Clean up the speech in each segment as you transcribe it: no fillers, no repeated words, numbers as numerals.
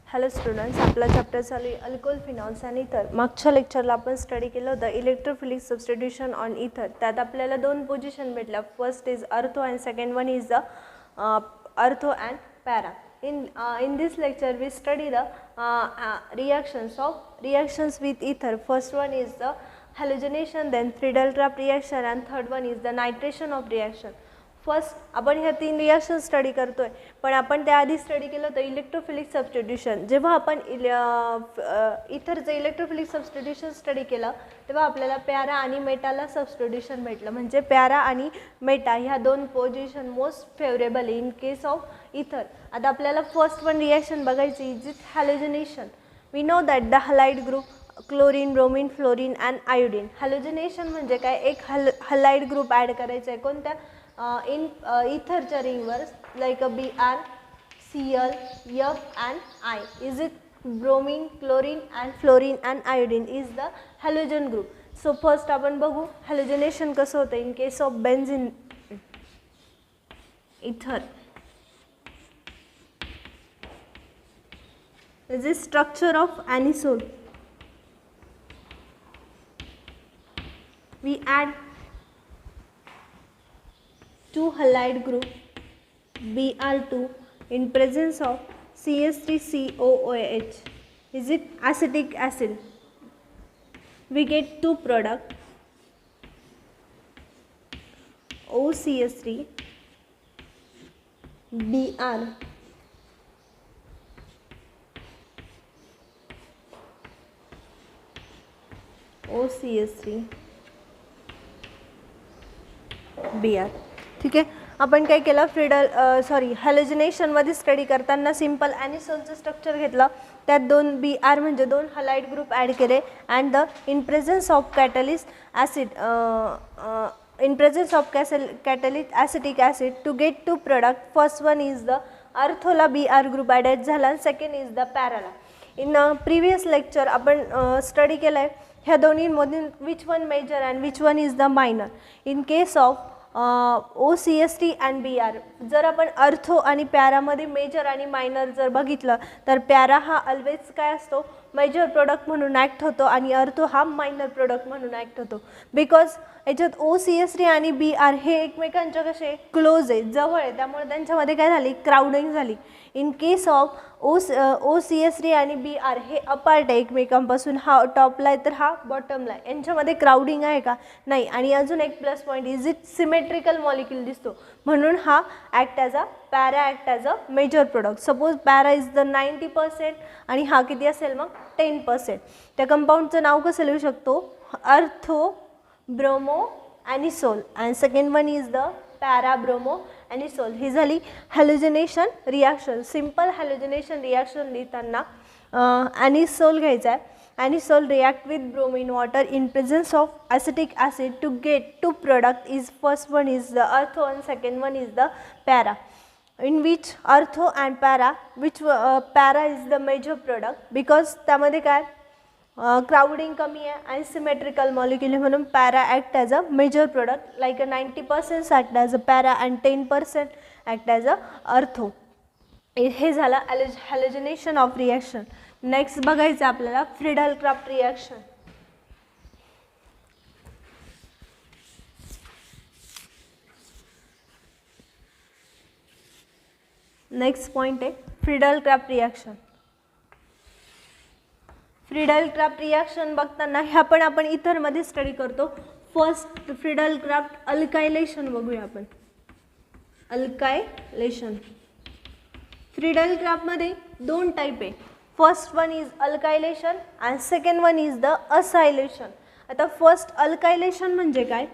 Hello students, आपला chapter चालू आहे अल्कोहोल फिनॉल्स आणि इथर. मागच्या लेक्चरला आपण स्टडी केलं होतं इलेक्ट्रोफिलिक सबस्टिट्यूशन ऑन इथर. त्यात आपल्याला दोन पोझिशन भेटल्या. First is ortho and second one is the ortho and para. In this lecture we study the reactions with ether. First one is the halogenation, then Friedel-Crafts reaction, and third one is the nitration of reaction. First आपण ह्या तीन reaction study करतोय, पण आपण त्याआधी study केलं होतं electrophilic substitution. जेव्हा आपण इथरचं इलेक्ट्रोफिलिक सबस्टिट्यूशन स्टडी केलं तेव्हा आपल्याला पॅरा आणि मेटाला सबस्टिट्यूशन भेटलं. म्हणजे पॅरा आणि मेटा ह्या दोन position most favourable in case of ether. आता आपल्याला फर्स्ट वन रिॲक्शन बघायची is it halogenation. We know that the halide group chlorine, bromine, fluorine and iodine. Halogenation म्हणजे काय, एक हलाइड ग्रुप ॲड करायचा आहे कोणत्या in etherच्या रिंगवर, like a Br, Cl, F and I. Is it bromine, chlorine and fluorine and iodine is the halogen group. So first आपण बघू हॅलोजिनेशन कसं होतं in case of benzene ether. This is structure of anisole. We add two halide group Br2 in presence of CS3COOH. Is it acetic acid? We get two product OCS3 Br OCS3 Br. ठीक आहे. आपण काय केलं, हॅलोजिनेशनमध्ये study करताना simple ॲनिसोलचं structure घेतलं. त्यात दोन Br म्हणजे दोन हलाइड ग्रुप ॲड केले and the in presence of catalyst acid catalyst acetic acid to get two product. First one is the अर्थोला Br ग्रुप ॲडेड झाला, सेकंड इज द पॅराला. इन प्रिव्हियस लेक्चर आपण study केलं आहे ह्या दोन्हीमधून which one major and which one is the minor. In case of OCS3 and Br, जर आपण अर्थो आणि पॅरामध्ये मेजर आणि मायनर जर बघितलं तर पॅरा हा ऑलवेज काय असतो, मेजर प्रोडक्ट म्हणून ॲक्ट होतो आणि अर्थो हा मायनर प्रोडक्ट म्हणून ॲक्ट होतो. बिकॉज याच्यात OCS3 आणि Br हे एकमेकांच्या कसे क्लोज आहे, जवळ आहे, त्यामुळे त्यांच्यामध्ये काय झाली, क्राउडिंग झाली. इन केस ऑफ OCS3 आणि Br हे अपार्ट आहे एकमेकांपासून, हा टॉपला आहे तर हा बॉटमला आहे. यांच्यामध्ये क्राउडिंग आहे का, नाही. आणि अजून एक plus point is it symmetrical molecule दिसतो, म्हणून हा act as a para act as a major product. Suppose para is the 90% आणि हा किती असेल मग 10%. त्या कंपाऊंडचं नाव कसं लिहू शकतो, ortho bromo anisole and second one is the para bromo anisole. ही झाली halogenation reaction. Simple halogenation reaction लिहिताना ॲनिसोल घ्यायचा आहे. Anisole react with bromine water in presence of acetic acid to get two product is first one is the ortho and second one is the para. in which artho and para, which para is the major product because त्यामध्ये काय crowding कमी आहे आणि symmetrical molecule म्हणून para act as a major product, like 90% act as a para and 10% act as a ortho. हे झालं halogenation of reaction. Next बघायचं आपल्याला फ्रीडल-क्राफ्ट रिॲक्शन. नेक्स्ट पॉइंट आहे फ्रीडल-क्राफ्ट रिॲक्शन. फ्रीडल-क्राफ्ट रिॲक्शन बघताना ह्या पण आपण इथरमध्ये स्टडी करतो. फर्स्ट फ्रीडल-क्राफ्ट अल्कायलेशन बघूया आपण. अल्कायलेशन फ्रीडल-क्राफ्टमध्ये दोन टाईप आहे. First one is alkylation and second one is the acylation. आता फर्स्ट अल्कायलेशन म्हणजे काय,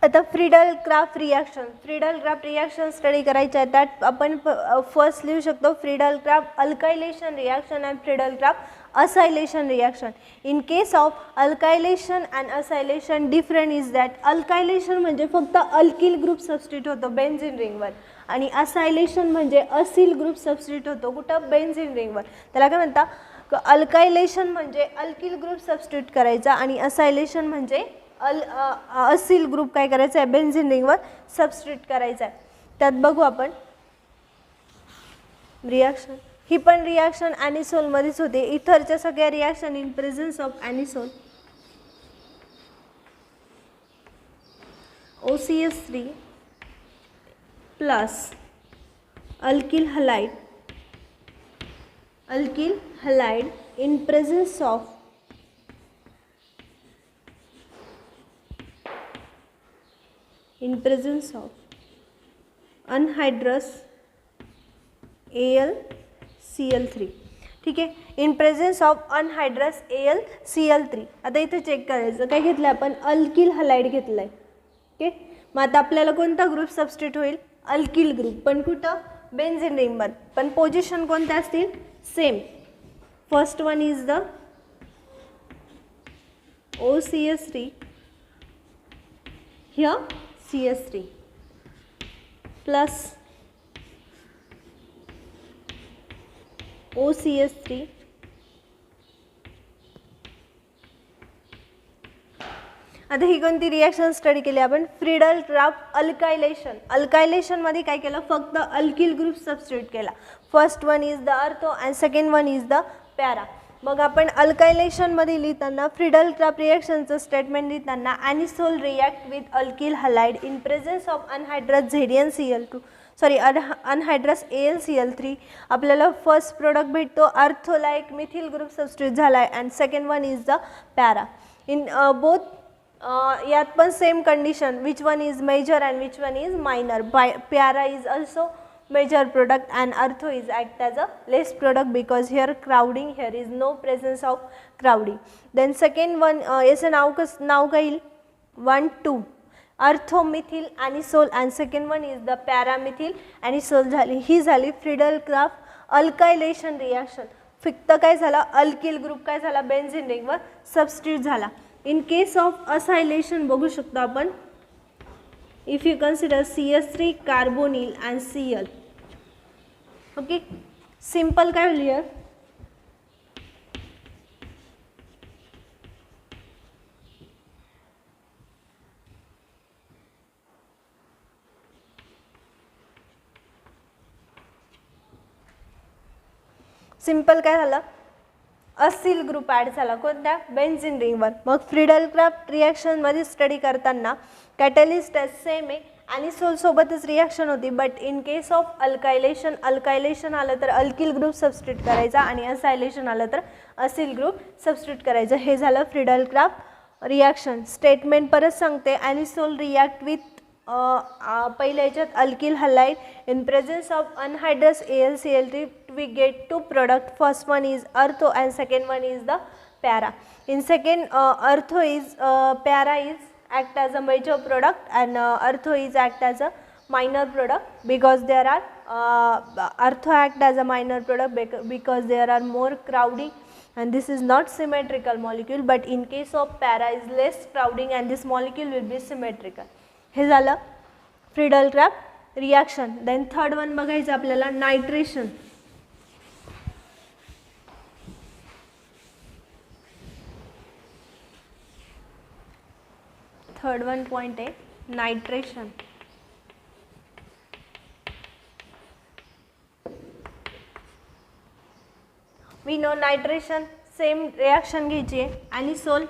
आता फ्रीडल-क्राफ्ट रिॲक्शन स्टडी करायचं आहे. त्यात आपण फर्स्ट लिहू शकतो Friedel Craft alkylation reaction and Friedel Craft acylation reaction. In case of alkylation and acylation different is that alkylation म्हणजे फक्त अल्किल ग्रुप सबस्टिट्यूट होतो बेन्झीन रिंगवर आणि असायलेशन म्हणजे असिल ग्रुप सबस्टिट्यूट होतो कुठं बेन्झीन रिंगवर. त्याला काय म्हणतात अल्कायलेशन म्हणजे अल्किल ग्रुप सबस्टिट्यूट करायचा आणि असायलेशन म्हणजे असिल ग्रुप काय करायचा आहे बेन्झीन रिंगवर सबस्टिट्यूट करायचा आहे. त्यात बघू आपण रिॲक्शन. ही पण रिॲक्शन ॲनिसोलमध्येच होते. इथरच्या सगळ्या reaction in presence of anisole OCS3 plus alkyl halide in presence of anhydrous AlCl3. ठीक आहे, in presence of anhydrous AlCl3. आता इथे चेक करायचं काय घेतलं आपण अल्किल हलाइड घेतलं आहे. ओके, मग आता आपल्याला कोणता ग्रुप सबस्टिट्यूट होईल अल्किल ग्रुप, पण कुठं बेन्झीन रिंगवर, पण पोझिशन कोणत्या असतील same. First one is the OCS3 here CS3 plus OCS3 आता ही कोणती रिॲक्शन स्टडी केली आपण फ्रीडल क्राफ्ट अल्कायलेशन. अल्कायलेशनमध्ये काय केलं फक्त अल्किल ग्रुप सबस्टिट्यूट केला. First one is the ortho and second one is the para. मग आपण अल्कायलेशनमध्ये लिहिताना फ्रीडल क्राफ्ट रिॲक्शनचं स्टेटमेंट लिहिताना anisole react with alkyl halide in presence of anhydrous ZnCl2 anhydrous AlCl3. आपल्याला फर्स्ट प्रोडक्ट भेटतो अर्थोला एक मिथिल ग्रुप सबस्टिट्यूट झाला आहे and second one is the para. In both यात पण same condition which one is major and which one is minor. Para is also major product and artho is act as a less product because here crowding, here is no presence of crowding. Then second one याचं नाव काय येईल 1 2 अर्थोमिथिल ॲनिसोल and second one is the paramethyl ॲनिसोल. झाली ही झाली Friedel craft अल्कायलेशन reaction. फक्त काय झाला alkyl group काय झाला बेन्झीन रिंगवर सबस्टिट्यूट झाला. इन केस ऑफ असायलेशन बघू शकतो आपण if you consider CS3 carbonyl and Cl. okay, simple काय होईल here सिंपल काय झालं असिल ग्रुप ॲड झाला कोणत्या बेन्झीन रिंगवर. मग फ्रीडल क्राफ्ट रिॲक्शनमध्ये स्टडी करताना कॅटलिस्ट सेम आहे ॲनिसोल सोबतच रिॲक्शन होती. बट इन केस ऑफ अल्कायलेशन आलं तर अल्किल ग्रुप सबस्टिट्यूट करायचा आणि असायलेशन आलं तर असिल ग्रुप सबस्टिट्यूट करायचं. हे झालं फ्रीडल क्राफ्ट रिॲक्शन. स्टेटमेंट परत सांगते ॲनिसोल रिॲक्ट विथ पहिल्या याच्यात alkyl halide in presence of anhydrous AlCl3 we get two product. First one is artho and second one is the para. In second artho is para is act as a major product and artho is act as a minor product because there are artho act as a minor product because there are more crowding and this is not symmetrical molecule, but in case of para is less crowding and this molecule will be symmetrical. हे झालं Friedel craft reaction. Then third one बघायचं आपल्याला nitration. Third one point आहे nitration. We know nitration same reaction घ्यायची आहे ॲनिसोल.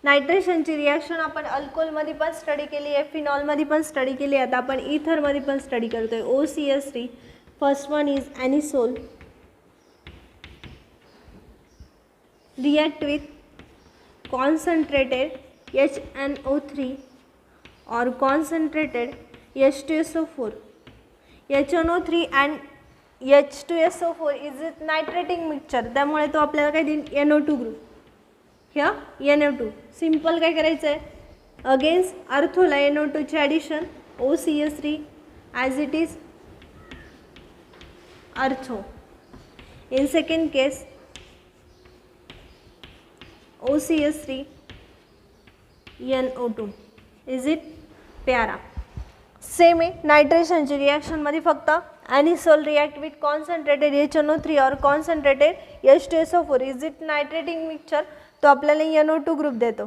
नायट्रेशनची reaction आपण अल्कोहोलमध्ये पण study केली आहे फिनॉलमध्ये पण स्टडी केली आहे. आता आपण इथरमध्ये पण स्टडी करतोय OCS3. First one is anisole react with concentrated HNO3 or concentrated H2SO4. HNO3 and H2SO4 is a nitrating mixture. त्यामुळे तो आपल्याला काय देईल NO2 ग्रुप. ह्या NO2 सिंपल काय करायचं आहे अगेन्स्ट अर्थोला NO2 चे addition OCS3 as it is ortho. In second case OCS3 NO2 is it para. Same आहे नायट्रेशनची रिॲक्शनमध्ये फक्त ॲनिसोल रिॲक्ट विथ कॉन्सन्ट्रेटेड HNO3 और concentrated H2SO4 is it nitrating mixture, तो आपल्याला NO2 ग्रुप देतो.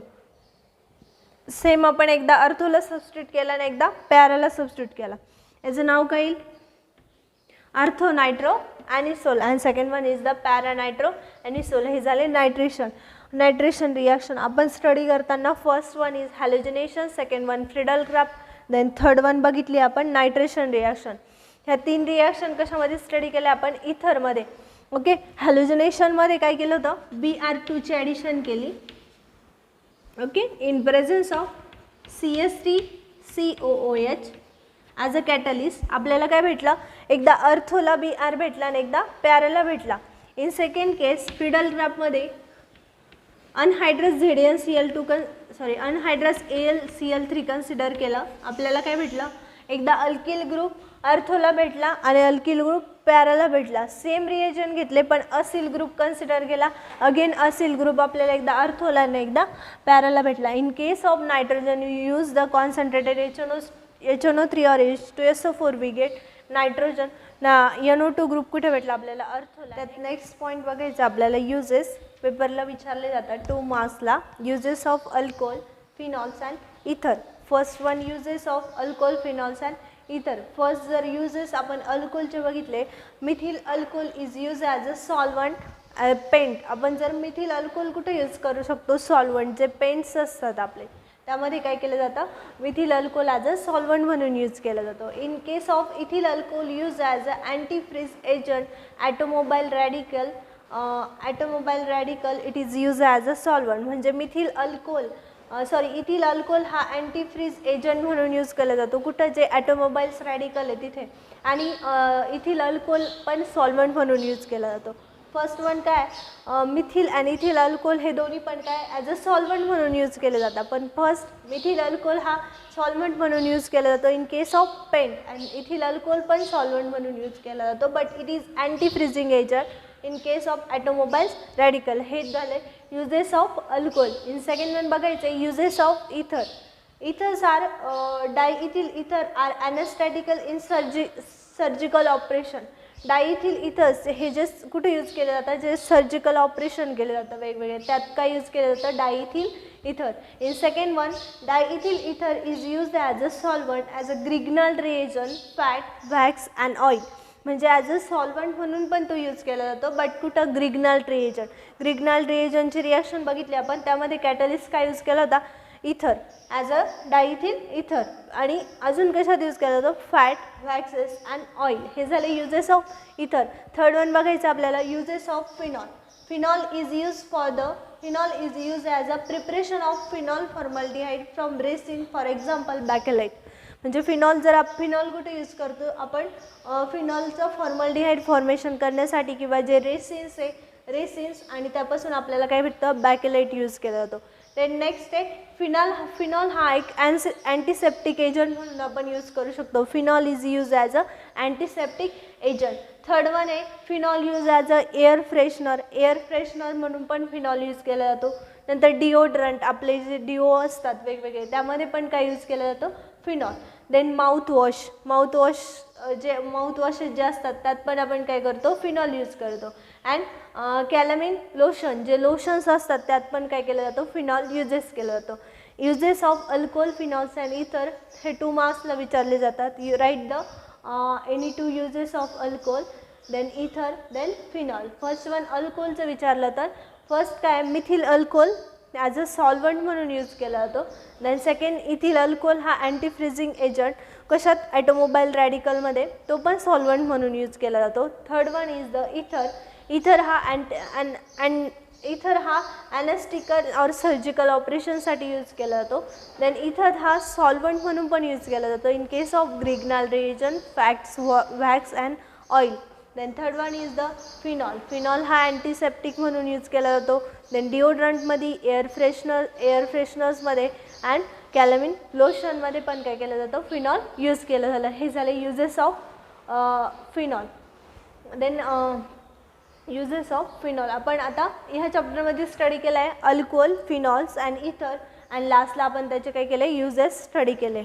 सेम आपण एकदा अर्थोला सबस्टिट्यूट केला आणि एकदा पॅराला सबस्टिट्यूट केला. याचं नाव काय येईल? Ortho nitro anisole and second one is the para nitro anisole. हे झाले नायट्रेशन रिॲक्शन. आपण स्टडी करताना first one is halogenation, second one Friedel craft, then third one बघितली आपण नायट्रेशन रिॲक्शन. ह्या तीन रिॲक्शन कशामध्ये स्टडी केल्या आपण? इथरमध्ये. ओके, हॅलोजिनेशनमध्ये काय केलं होतं? Br2 ची ॲडिशन केली. Okay, in presence of CH3COOH as a catalyst. आपल्याला काय भेटलं? एकदा अर्थोला Br भेटला आणि एकदा पॅराला भेटला. इन सेकंड केस फ्रिडल ग्राफमध्ये अनहायड्रस अनहायड्रस AlCl3 कन्सिडर केलं. आपल्याला काय भेटलं? एकदा अल्किल ग्रुप अर्थोला भेटला आणि अल्किल ग्रुप पॅराला भेटला. सेम रिएजन घेतले पण असिल ग्रुप कन्सिडर केला. अगेन असिल ग्रुप आपल्याला एकदा अर्थोला आणि एकदा पॅराला भेटला. In case of nitrogen you use the concentrated HNO3 और H2SO4 we get nitrogen. NO2 group कुठे भेटला आपल्याला? अर्थोला. त्यात नेक्स्ट पॉईंट बघायचं आपल्याला यूजेस. पेपरला विचारले जातात 2 मार्क्सला. Uses of alcohol, phenols and ether. First one uses of alcohol, phenols and ether. First जर यूजेस आपण अल्कोहोलचे बघितले, methyl alcohol is use as a solvent, paint. आपण जर मिथिल अल्कोहोल कुठे यूज करू शकतो? सॉल्वंट. जे पेंट्स असतात आपले त्यामध्ये काय केलं जातं? Methyl alcohol as a solvent म्हणून यूज केलं जातं. In case of ethyl alcohol use as a antifreeze agent, automobile radical it is use as a solvent. म्हणजे इथिल अल्कोहोल हा अँटीफ्रीज एजंट म्हणून यूज केला जातो. कुठं? जे ॲटोमोबाईल्स रॅडिकल आहे तिथे. आणि इथिल अल्कोहोल पण सॉल्वंट म्हणून यूज केला जातो. फर्स्ट वन काय? मिथिल आणि इथिल अल्कोहोल हे दोन्ही पण काय? ॲज अ सॉल्वंट म्हणून यूज केले जातात. पण फर्स्ट मिथिल अल्कोहोल हा सॉल्वंट म्हणून यूज केला जातो इन केस ऑफ पेंट, आणि इथिल अल्कोहोल पण सॉल्वंट म्हणून यूज केला जातो. But it is anti freezing agent in case of automobiles radical. हे झाले uses of alcohol. In second one बघायचं uses of ether. Ethers are diethyl ether are anaesthetical in surgical operation. Diethyl ethers हे जे कुठे use केले जातात? जे surgical operation केले जातं वेगवेगळे, त्यात काय यूज केलं जातं? डायइथिल इथर. In second one diethyl ether is use as a solvent, as a Grignard reagent, fat, wax and oil. म्हणजे ॲज अ सॉल्वंट म्हणून पण तो यूज केला जातो. बट कुठं? ग्रिग्नल रिएजंट. ग्रिग्नल रिएजंटची रिॲक्शन बघितली आपण, त्यामध्ये कॅटलिस्ट काय यूज केला होता? इथर, ॲज अ डायइथिल इथर. आणि अजून कशात यूज केला जातो? Fat, waxes and oil. हे झाले uses of ether. Third one बघायचं आपल्याला uses of phenol. Phenol is use as a preparation of phenol formaldehyde from resin, for example bakelite. म्हणजे फिनॉल फिनॉल कुठे यूज करतो आपण? फिनॉलचं फॉर्मल्डिहाइड फॉर्मेशन करण्यासाठी, किंवा जे रेसिन्स आणि त्यापासून आपल्याला काय भेटतं? बॅकेलाइट यूज केला जातो. देन नेक्स्ट आहे फिनॉल हा एक अँटीसेप्टिक एजंट म्हणून आपण यूज करू शकतो. Phenol is use as a antiseptic agent. Third one आहे phenol use as a air freshener म्हणून पण फिनॉल यूज केला जातो. नंतर डिओड्रंट, आपले जे डिओ असतात वेगवेगळे, त्यामध्ये पण काय यूज केला जातो? फिनॉल. देन माउथवॉशेस जे असतात त्यात पण आपण काय करतो? फिनॉल यूज करतो. अँड कॅलामिन लोशन, जे लोशन्स असतात त्यात पण काय केलं जातं? फिनॉल यूजेस केलं जातं. Uses of alcohol, phenols and ether हे 2 मार्क्सला विचारले जातात. You write the any 2 uses of alcohol, then ether, then phenol. First one अल्कोहोलचं विचारलं तर फर्स्ट काय? Methyl alcohol as a solvent म्हणून यूज केला जातो. देन सेकंड इथिल अल्कोहोल हा अँटी फ्रीजिंग एजंट. कशात? ॲटोमोबाईल रॅडिकलमध्ये, तो पण सॉल्वंट म्हणून यूज केला जातो. थर्ड वन इज द इथर. इथर हा ॲनेस्टिकल और सर्जिकल ऑपरेशनसाठी यूज केला जातो. देन इथर हा सॉल्वंट म्हणून पण यूज केला जातो in case of Grignard reagent, fats, wax and oil. Then third one is the phenol हा अँटीसेप्टिक म्हणून यूज केला जातो. देन डिओड्रंटमध्ये, एअर फ्रेशनर्समध्ये अँड कॅलामिन लोशनमध्ये पण काय केलं जातं? फिनॉल यूज केलं झालं. हे झाले uses of phenol. Then uses of phenol आपण आता ह्या चॅप्टरमध्ये स्टडी केला आहे alcohol, phenols and ether, and लास्टला आपण त्याचे काय केले? युजेस स्टडी केले.